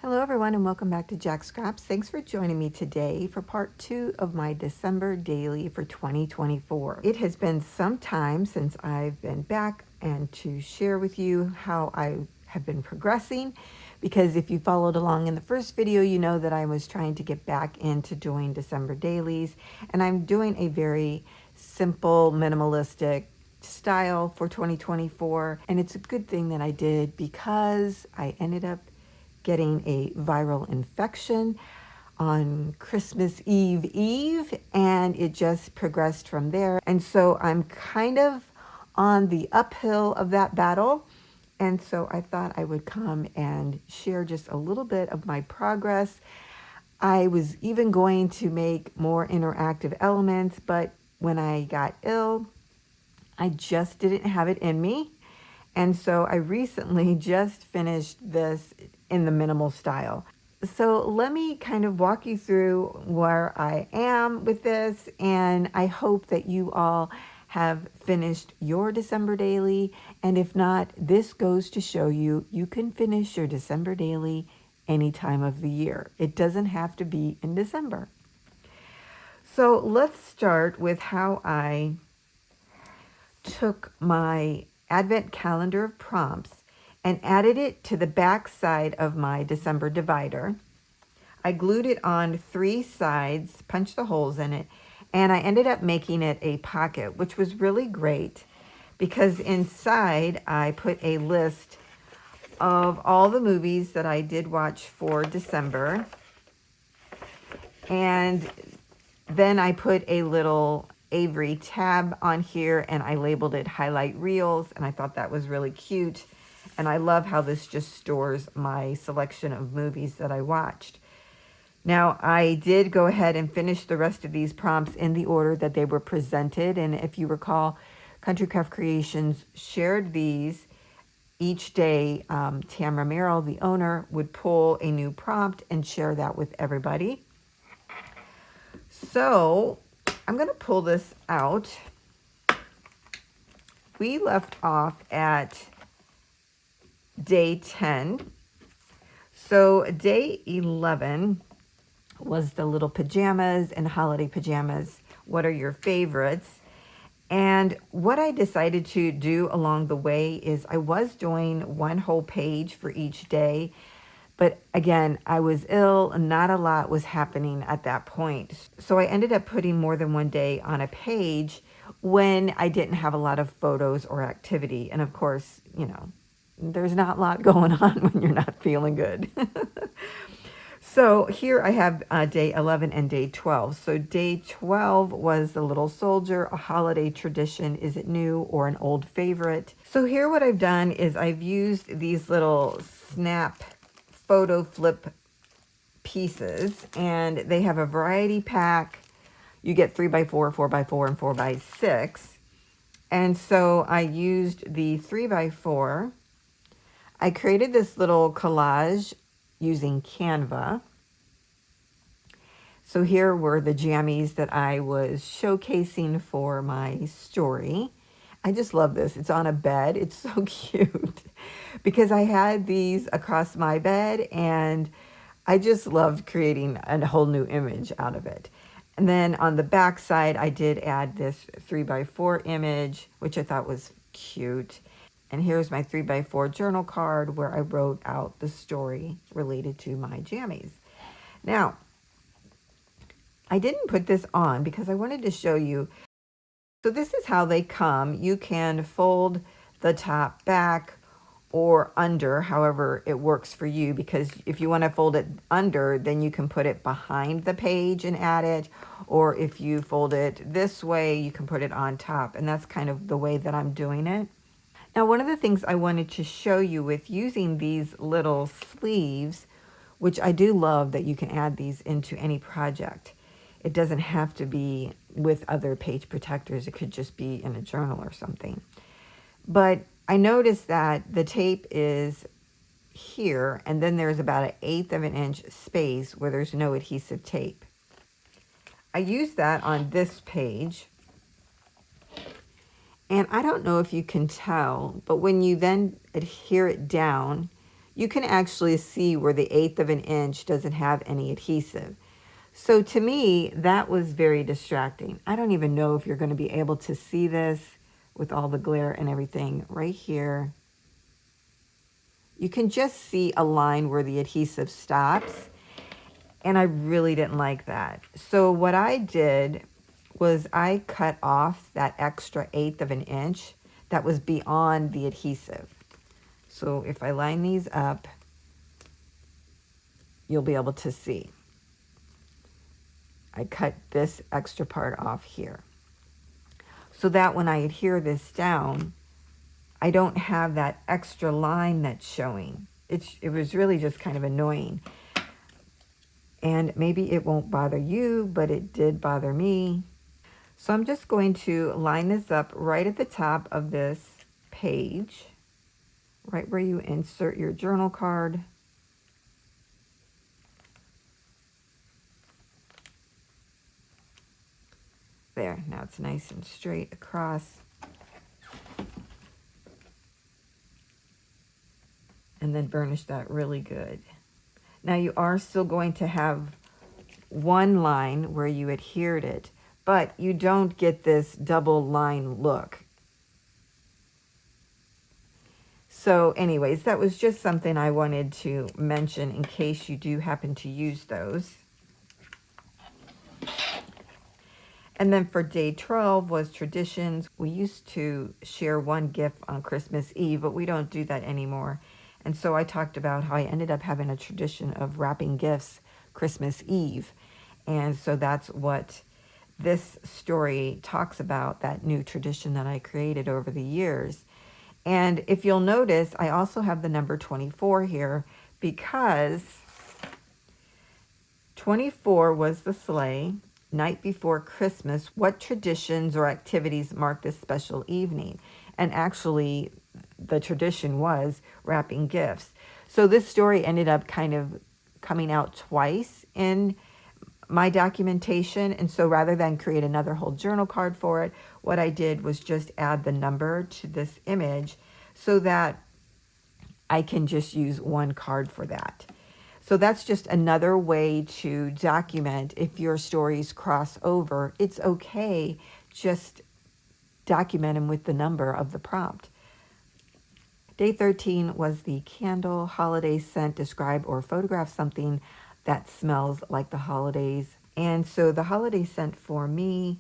Hello everyone and welcome back to Jacqs Scraps. Thanks for joining me today for part 2 of my December daily for 2024. It has been some time since I've been back and to share with you how I have been progressing, because if you followed along in the first video, you know that I was trying to get back into doing December dailies, and I'm doing a very simple, minimalistic style for 2024, and it's a good thing that I did because I ended up getting a viral infection on Christmas Eve, and it just progressed from there. And so I'm kind of on the uphill of that battle. And so I thought I would come and share just a little bit of my progress. I was even going to make more interactive elements, but when I got ill, I just didn't have it in me. And so I recently just finished this in the minimal style. So let me kind of walk you through where I am with this, and I hope that you all have finished your December daily. And if not, this goes to show you you can finish your December daily any time of the year. It doesn't have to be in December. So let's start with how I took my Advent calendar of prompts and added it to the back side of my December divider. I glued it on 3 sides, punched the holes in it, and I ended up making it a pocket, which was really great because inside I put a list of all the movies that I did watch for December. And then I put a little Avery tab on here and I labeled it highlight reels, and I thought that was really cute. And I love how this just stores my selection of movies that I watched. Now, I did go ahead and finish the rest of these prompts in the order that they were presented. And if you recall, Country Craft Creations shared these each day. Tamara Merrill, the owner, would pull a new prompt and share that with everybody. So I'm going to pull this out. We left off at day 10. So day 11 was the little pajamas and holiday pajamas. What are your favorites? And what I decided to do along the way is I was doing one whole page for each day. But again, I was ill and not a lot was happening at that point. So I ended up putting more than one day on a page when I didn't have a lot of photos or activity. And of course, you know, there's not a lot going on when you're not feeling good. So here I have day 11 and day 12. So day 12 was the little soldier, a holiday tradition. Is it new or an old favorite? So here what I've done is I've used these little snap photo flip pieces, and they have a variety pack. You get 3x4, 4x4, and 4x6. And so I used the 3x4. I created this little collage using Canva. So here were the jammies that I was showcasing for my story. I just love this. It's on a bed. It's so cute because I had these across my bed and I just loved creating a whole new image out of it. And then on the back side, I did add this 3x4 image, which I thought was cute. And here's my 3x4 journal card where I wrote out the story related to my jammies. Now, I didn't put this on because I wanted to show you. So this is how they come. You can fold the top back or under, however it works for you, because if you want to fold it under, then you can put it behind the page and add it. Or if you fold it this way, you can put it on top. And that's kind of the way that I'm doing it. Now, one of the things I wanted to show you with using these little sleeves, which I do love that you can add these into any project. It doesn't have to be with other page protectors. It could just be in a journal or something. But I noticed that the tape is here, and then there's about 1/8 of an inch space where there's no adhesive tape. I used that on this page. And I don't know if you can tell, but when you then adhere it down, you can actually see where the 1/8 of an inch doesn't have any adhesive. So to me, that was very distracting. I don't even know if you're going to be able to see this with all the glare and everything right here. You can just see a line where the adhesive stops, and I really didn't like that. So what I did was I cut off that extra 1/8 of an inch that was beyond the adhesive. So if I line these up, you'll be able to see. I cut this extra part off here so that when I adhere this down, I don't have that extra line that's showing. It was really just kind of annoying. And maybe it won't bother you, but it did bother me. So I'm just going to line this up right at the top of this page, right where you insert your journal card. There, now it's nice and straight across. And then burnish that really good. Now you are still going to have one line where you adhered it, but you don't get this double line look. So anyways, that was just something I wanted to mention in case you do happen to use those. And then for day 12 was traditions. We used to share one gift on Christmas Eve, but we don't do that anymore. And so I talked about how I ended up having a tradition of wrapping gifts Christmas Eve. And so that's what this story talks about, that new tradition that I created over the years. And if you'll notice, I also have the number 24 here because 24 was the sleigh. Night before Christmas, what traditions or activities mark this special evening? And actually, the tradition was wrapping gifts. So this story ended up kind of coming out twice in my documentation. And so rather than create another whole journal card for it, what I did was just add the number to this image so that I can just use one card for that. So that's just another way to document if your stories cross over. It's okay, just document them with the number of the prompt. Day 13 was the candle holiday scent. Describe or photograph something that smells like the holidays. And so the holiday scent for me,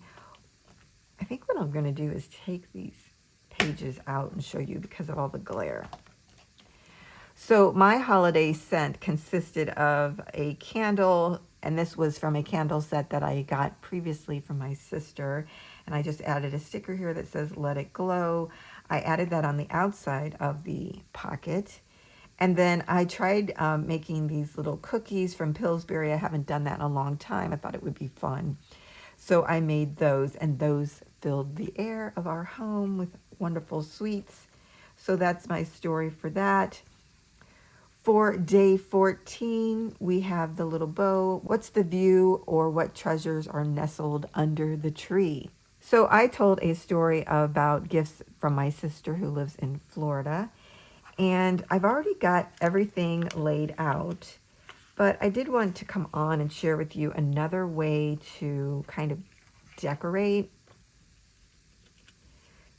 I think what I'm going to do is take these pages out and show you because of all the glare. So my holiday scent consisted of a candle, and this was from a candle set that I got previously from my sister. And I just added a sticker here that says, "Let it glow." I added that on the outside of the pocket. And then I tried making these little cookies from Pillsbury. I haven't done that in a long time. I thought it would be fun. So I made those, and those filled the air of our home with wonderful sweets. So that's my story for that. For day 14, we have the little bow. What's the view, or what treasures are nestled under the tree? So I told a story about gifts from my sister who lives in Florida. And I've already got everything laid out, but I did want to come on and share with you another way to kind of decorate.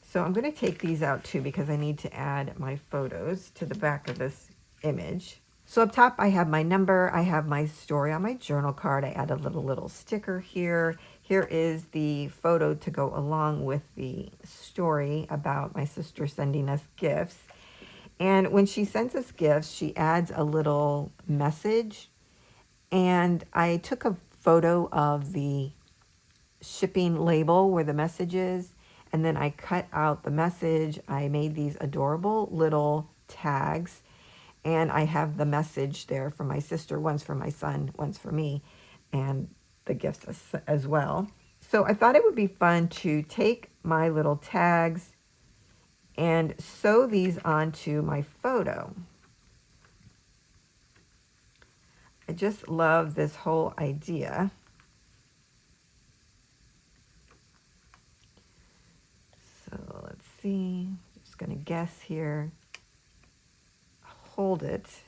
So I'm going to take these out too because I need to add my photos to the back of this image. So up top I have my number, I have my story on my journal card. I add a little sticker here. Here is the photo to go along with the story about my sister sending us gifts. And when she sends us gifts, she adds a little message. And I took a photo of the shipping label where the message is, and then I cut out the message. I made these adorable little tags, and I have the message there for my sister. One's for my son, one's for me, and the gifts as well. So I thought it would be fun to take my little tags and sew these onto my photo. I just love this whole idea. So let's see, just gonna guess here. Hold it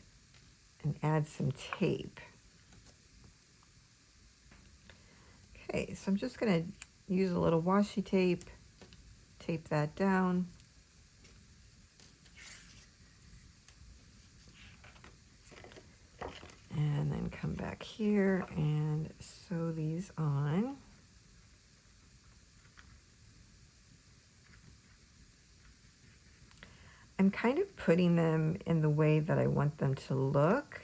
and add some tape. Okay, so I'm just going to use a little washi tape, tape that down. And then come back here and sew these on. I'm kind of putting them in the way that I want them to look,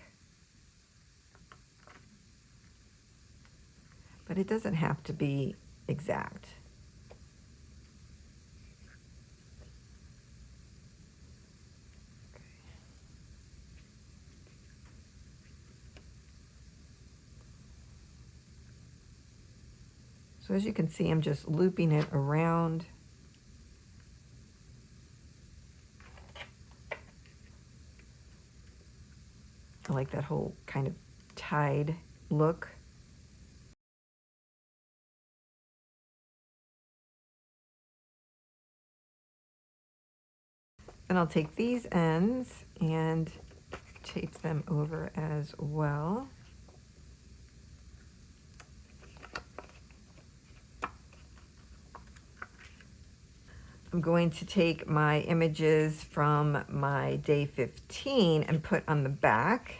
but it doesn't have to be exact. So as you can see, I'm just looping it around. I like that whole kind of tied look. Then I'll take these ends and tape them over as well. I'm going to take my images from my day 15 and put on the back.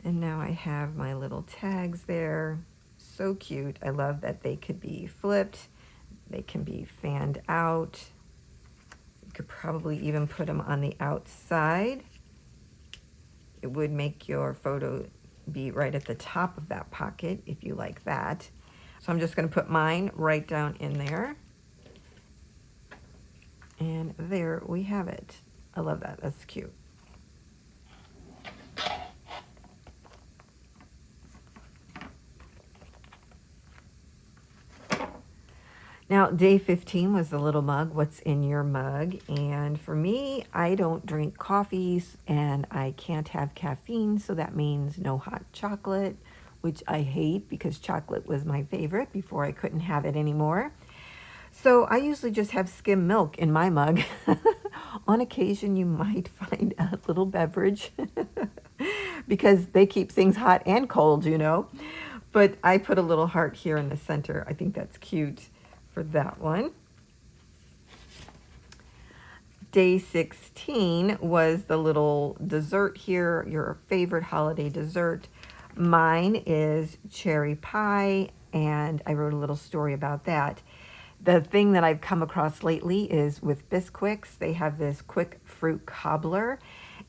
And now I have my little tags there. So cute. I love that they could be flipped. They can be fanned out. You could probably even put them on the outside. It would make your photo be right at the top of that pocket if you like that. So I'm just going to put mine right down in there. And there we have it. I love that. That's cute. Now, day 15 was the little mug, what's in your mug? And for me, I don't drink coffees and I can't have caffeine, so that means no hot chocolate, which I hate because chocolate was my favorite before I couldn't have it anymore. So I usually just have skim milk in my mug. On occasion, you might find a little beverage because they keep things hot and cold, you know. But I put a little heart here in the center. I think that's cute for that one. Day 16 was the little dessert here, your favorite holiday dessert. Mine is cherry pie, and I wrote a little story about that. The thing that I've come across lately is with Bisquick's, they have this quick fruit cobbler.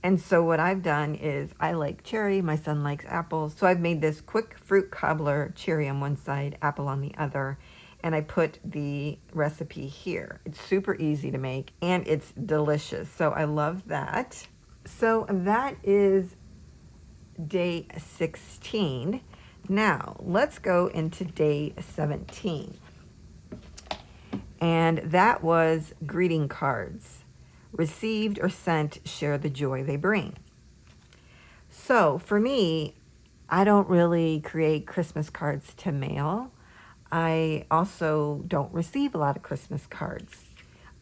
And so what I've done is I like cherry, my son likes apples. So I've made this quick fruit cobbler, cherry on one side, apple on the other. And I put the recipe here. It's super easy to make and it's delicious. So I love that. So that is day 16. Now let's go into day 17. And that was greeting cards. Received or sent, share the joy they bring. So for me, I don't really create Christmas cards to mail. I also don't receive a lot of Christmas cards.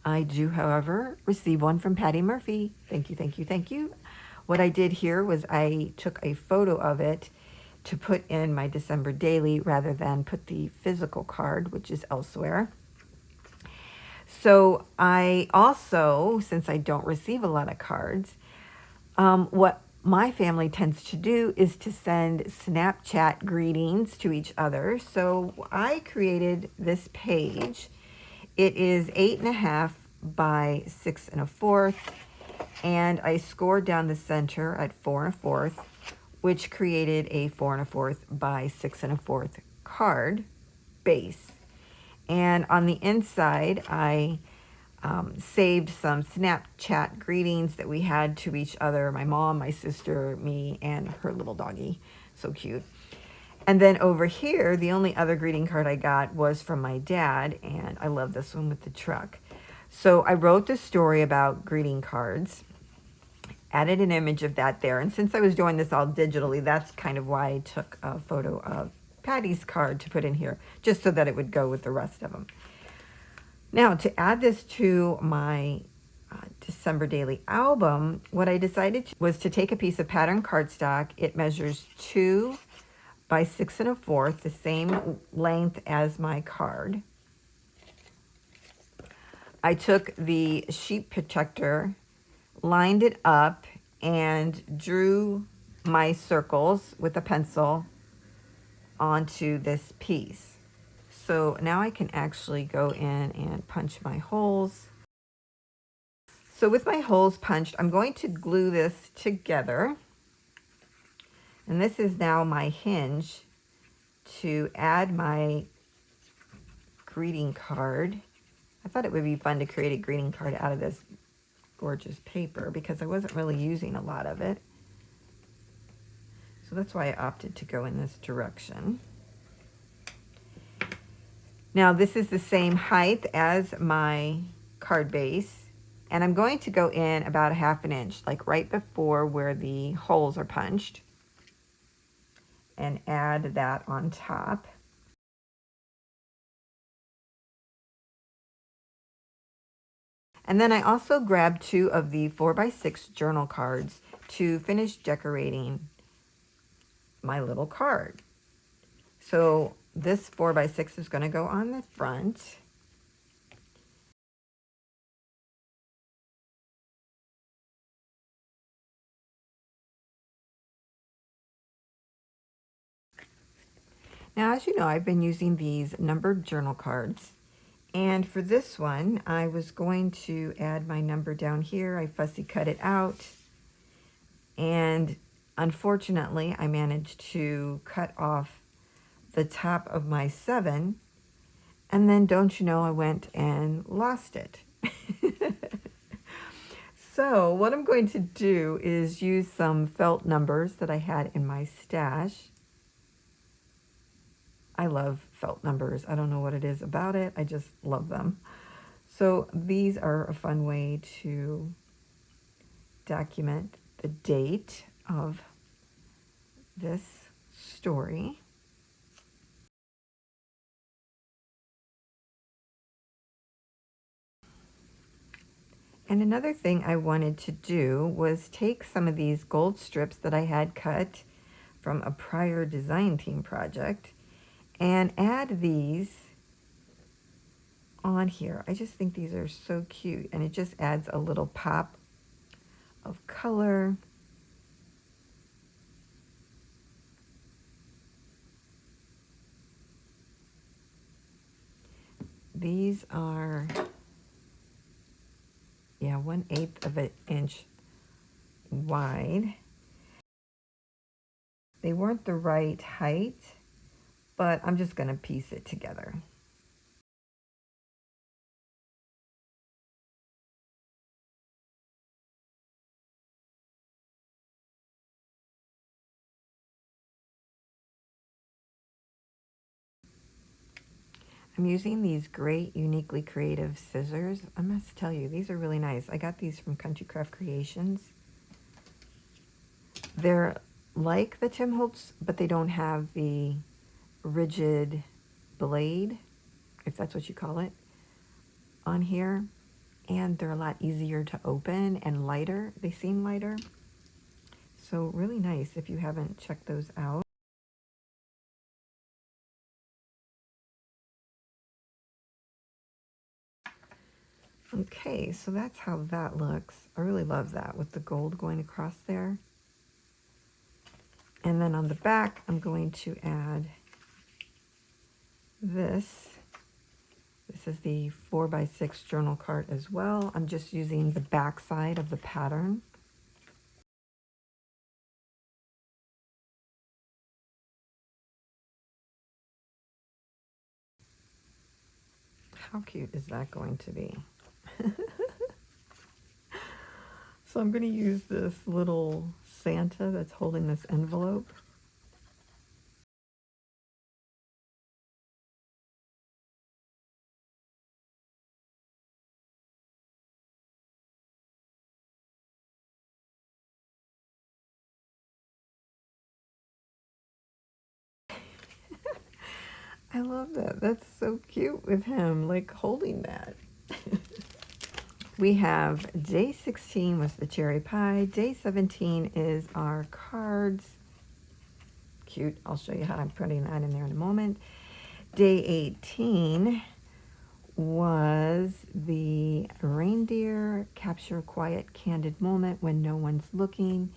I do, however, receive one from Patty Murphy. Thank you, thank you, thank you. What I did here was I took a photo of it to put in my December daily rather than put the physical card, which is elsewhere. So I also, since I don't receive a lot of cards, what my family tends to do is to send Snapchat greetings to each other. So I created this page. It is 8.5 by 6 1/4, and I scored down the center at 4 1/4, which created a 4 1/4 by 6 1/4 card base. And on the inside, I saved some Snapchat greetings that we had to each other, my mom, my sister, me, and her little doggy. So cute. And then over here, the only other greeting card I got was from my dad, and I love this one with the truck. So I wrote this story about greeting cards, added an image of that there, and since I was doing this all digitally, that's kind of why I took a photo of Patty's card to put in here, just so that it would go with the rest of them. Now, to add this to my December daily album, what I decided was to take a piece of pattern cardstock. It measures 2 by 6 1/4, the same length as my card. I took the sheet protector, lined it up, and drew my circles with a pencil onto this piece. So now I can actually go in and punch my holes. So with my holes punched, I'm going to glue this together. And this is now my hinge to add my greeting card. I thought it would be fun to create a greeting card out of this gorgeous paper because I wasn't really using a lot of it. So that's why I opted to go in this direction. Now this is the same height as my card base, and I'm going to go in about 1/2 inch, like right before where the holes are punched, and add that on top. And then I also grabbed 2 of the 4x6 journal cards to finish decorating my little card. So this 4x6 is going to go on the front. Now, as you know, I've been using these numbered journal cards. And for this one, I was going to add my number down here. I fussy cut it out. And unfortunately, I managed to cut off the top of my 7. And then, don't you know, I went and lost it. So what I'm going to do is use some felt numbers that I had in my stash. I love felt numbers. I don't know what it is about it. I just love them. So these are a fun way to document the date of this story. And another thing I wanted to do was take some of these gold strips that I had cut from a prior design team project and add these on here. I just think these are so cute, and it just adds a little pop of color. These are, yeah, 1/8 of an inch wide. They weren't the right height, but I'm just going to piece it together. I'm using these great, uniquely creative scissors. I must tell you, these are really nice. I got these from Country Craft Creations. They're like the Tim Holtz, but they don't have the rigid blade, if that's what you call it, on here. And they're a lot easier to open and lighter. They seem lighter. So really nice if you haven't checked those out. Okay, so that's how that looks. I really love that with the gold going across there. And then on the back, I'm going to add this. This is the 4x6 journal card as well. I'm just using the back side of the pattern. How cute is that going to be? So I'm going to use this little Santa that's holding this envelope. I love that. That's so cute with him, like holding that. We have day 16 was the cherry pie. Day 17 is our cards. Cute. I'll show you how I'm putting that in there in a moment. Day 18 was the reindeer capture a quiet, candid moment when no one's looking.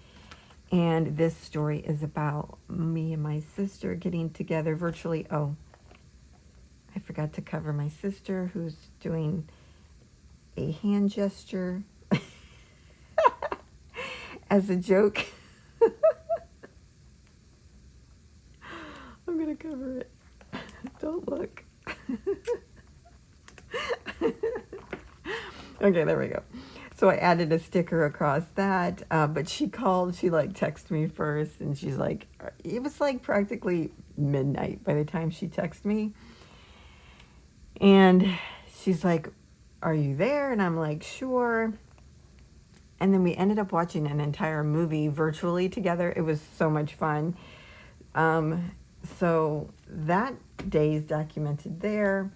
And this story is about me and my sister getting together virtually. Oh, I forgot to cover my sister who's doing a hand gesture as a joke. I'm going to cover it. Don't look. Okay, there we go. So I added a sticker across that, but she texted me first, and she's like, it was like practically midnight by the time she texted me. And she's like, are you there? And I'm like, sure. And then we ended up watching an entire movie virtually together. It was so much fun. So that day is documented there.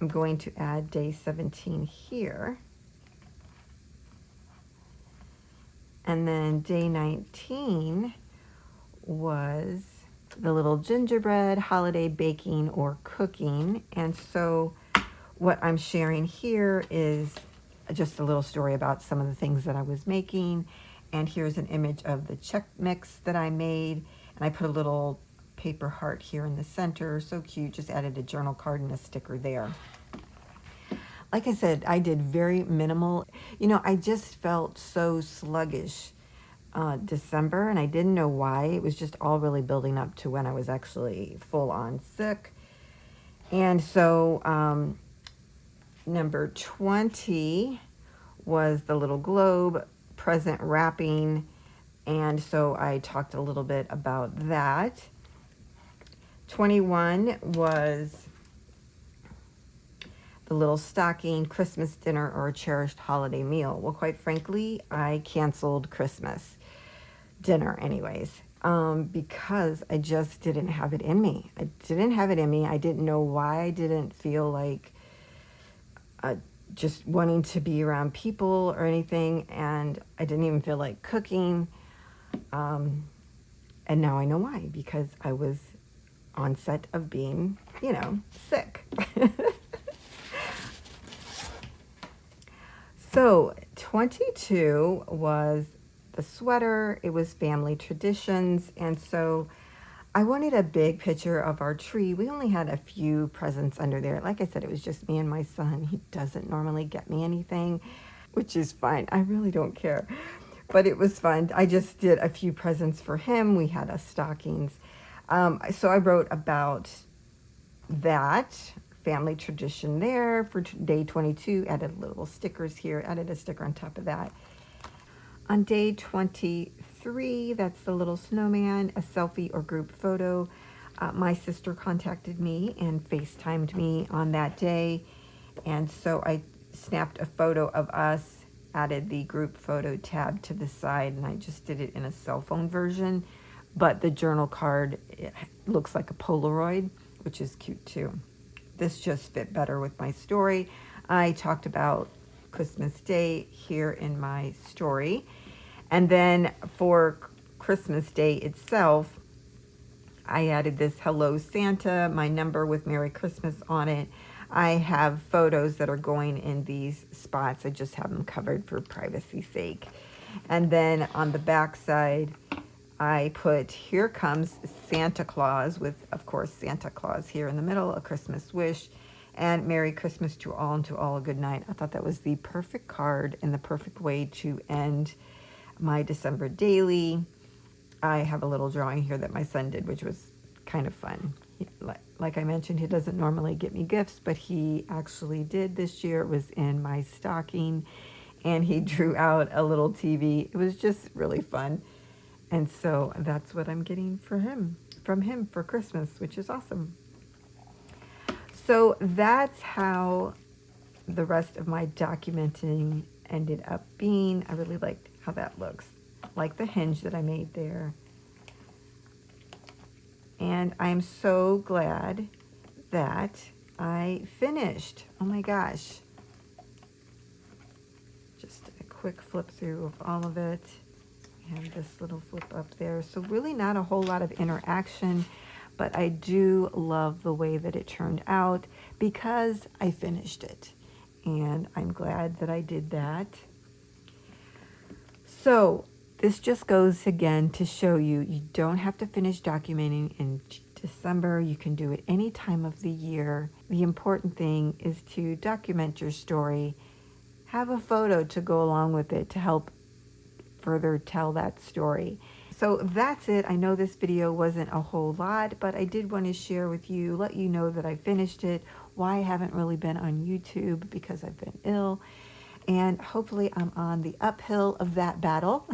I'm going to add day 17 here. And then day 19 was the little gingerbread holiday baking or cooking. And so what I'm sharing here is just a little story about some of the things that I was making. And here's an image of the Chex mix that I made. And I put a little paper heart here in the center. So cute. Just added a journal card and a sticker there. Like I said, I did very minimal. You know, I just felt so sluggish December, and I didn't know why. It was just all really building up to when I was actually full on sick. And so number 20 was the little globe present wrapping. And so I talked a little bit about that. 21 was the little stocking, Christmas dinner, or a cherished holiday meal. Well, quite frankly, I canceled Christmas dinner anyways, because I just didn't have it in me. I didn't have it in me. I didn't know why. I didn't feel like just wanting to be around people or anything, and I didn't even feel like cooking. And now I know why, because I was on set of being, sick. So 22 was the sweater. It was family traditions. And so I wanted a big picture of our tree. We only had a few presents under there. Like I said, it was just me and my son. He doesn't normally get me anything, which is fine. I really don't care. But it was fun. I just did a few presents for him. We had stockings. So I wrote about that family tradition there for day 22, added little stickers here, added a sticker on top of that. On day 23, that's the little snowman, a selfie or group photo. My sister contacted me and FaceTimed me on that day. And so I snapped a photo of us, added the group photo tab to the side, and I just did it in a cell phone version. But the journal card, it looks like a Polaroid, which is cute too. This just fit better with my story. I talked about Christmas Day here in my story. And then for Christmas Day itself, I added this Hello Santa, my number with Merry Christmas on it. I have photos that are going in these spots. I just have them covered for privacy's sake. And then on the back side, I put, here comes Santa Claus, with, of course, Santa Claus here in the middle, a Christmas wish, and Merry Christmas to all, and to all a good night. I thought that was the perfect card and the perfect way to end my December daily. I have a little drawing here that my son did, which was kind of fun. Like I mentioned, he doesn't normally get me gifts, but he actually did this year. It was in my stocking, and he drew out a little TV. It was just really fun. And so that's what I'm getting from him for Christmas, which is awesome. So that's how the rest of my documenting ended up being. I really liked how that looks. Like the hinge that I made there. And I'm so glad that I finished. Oh my gosh. just a quick flip through of all of it. And this little flip up there. So really not a whole lot of interaction, but I do love the way that it turned out because I finished it. And I'm glad that I did that. So this just goes again to show you, you don't have to finish documenting in December. You can do it any time of the year. The important thing is to document your story. Have a photo to go along with it to help further tell that story. So that's it. I know this video wasn't a whole lot, but I did want to share with you, let you know that I finished it, why I haven't really been on YouTube because I've been ill, and hopefully I'm on the uphill of that battle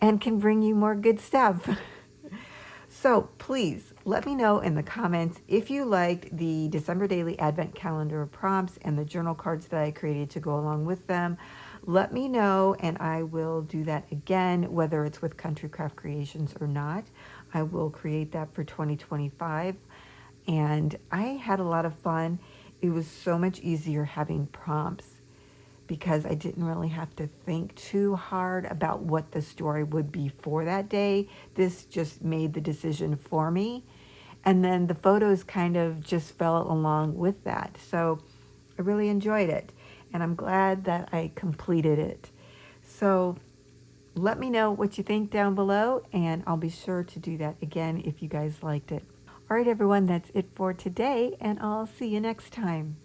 and can bring you more good stuff. So please let me know in the comments if you liked the December Daily Advent Calendar prompts and the journal cards that I created to go along with them. Let me know and I will do that again, whether it's with Country Craft Creations or not. I will create that for 2025. And I had a lot of fun. It was so much easier having prompts because I didn't really have to think too hard about what the story would be for that day. This just made the decision for me. And then the photos kind of just fell along with that. So I really enjoyed it. And I'm glad that I completed it. So let me know what you think down below, and I'll be sure to do that again if you guys liked it. All right, everyone, that's it for today, and I'll see you next time.